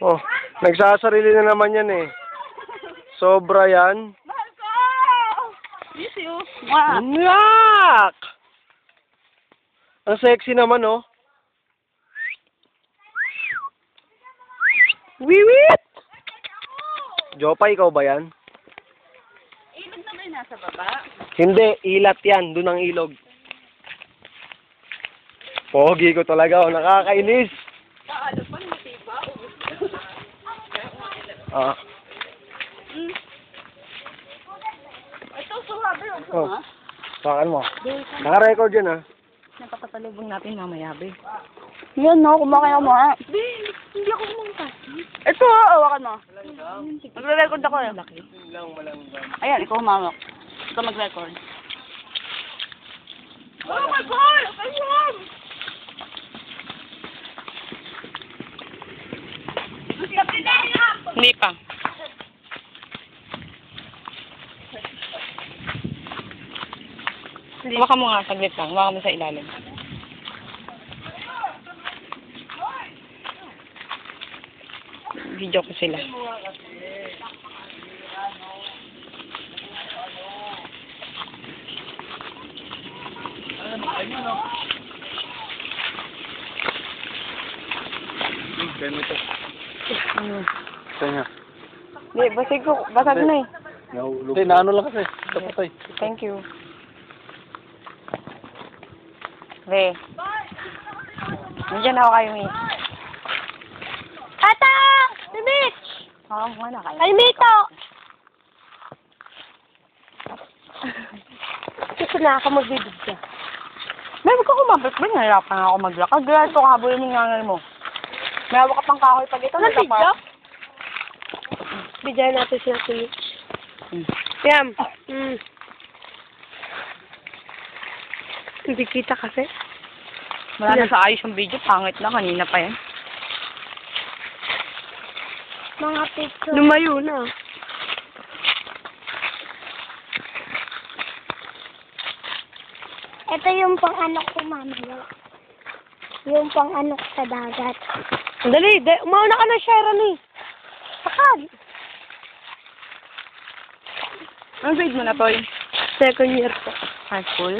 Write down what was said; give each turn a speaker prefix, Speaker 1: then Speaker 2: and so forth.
Speaker 1: Oh, nagsasarili na naman yan eh. Sobra yan.
Speaker 2: Mahal ko! Yes, you. Mwah!
Speaker 1: Yak! Ang sexy naman, oh. Wiwit! Jopa, ikaw ba yan?
Speaker 2: Ilog na ba yung nasa baba?
Speaker 1: Hindi, ilat yan. Doon ang ilog. Pogi ko talaga, oh. Nakakainis.
Speaker 2: Ano pa, hindi ba?
Speaker 1: Ah.
Speaker 2: Ito, sumabi yung
Speaker 1: Oh.
Speaker 2: suma.
Speaker 1: Pakan mo. Naka-record yan, ah.
Speaker 2: Napakatalubong natin mamaya, be.
Speaker 3: Yan, no? Kumakaya mo, ha?
Speaker 2: Be, hindi ako kumangka.
Speaker 3: Ito, hawakan mo. Magre-record ako, eh. Ayan, ikaw humawak. Ikaw mag-record.
Speaker 2: Oh my God! Ayun!
Speaker 3: Hindi pa. Hawakan mo nga, saglit lang. Hawakan mo sa ilalim. Video ko sila.
Speaker 1: Ganito.
Speaker 3: Ano?
Speaker 1: Kanya.
Speaker 3: Hindi, basag na eh.
Speaker 1: Hindi, naano lang kasi. Tapatay.
Speaker 3: Thank you. Be. Nandiyan ako kayo, Miss.
Speaker 2: Tata! Si Mitch!
Speaker 3: Hawakan mo na kayo.
Speaker 2: Ay, Mito! Gusto na ako mag-video ka.
Speaker 3: May huwag ka kumabit ba? Nahirapan nga ako maglakad. Gaya ito kahabulin yung ngangal mo. May hawak ka pang kahoy pag ito.
Speaker 2: Anong video? Bidyan natin siya si Mitch. Yan. Hindi kita kasi.
Speaker 3: Wala na sa ayos yung video. Pangit na. Kanina pa yan.
Speaker 2: Mga picture.
Speaker 3: Lumayo na.
Speaker 2: Ito yung pang-anak ko, mamaya. Yung pang-anak sa dagat.
Speaker 3: Dali. Umauna ka na, Sharon eh.
Speaker 2: Sakal!
Speaker 3: Anong grade mo na, Toy?
Speaker 2: Second year po.
Speaker 3: High school?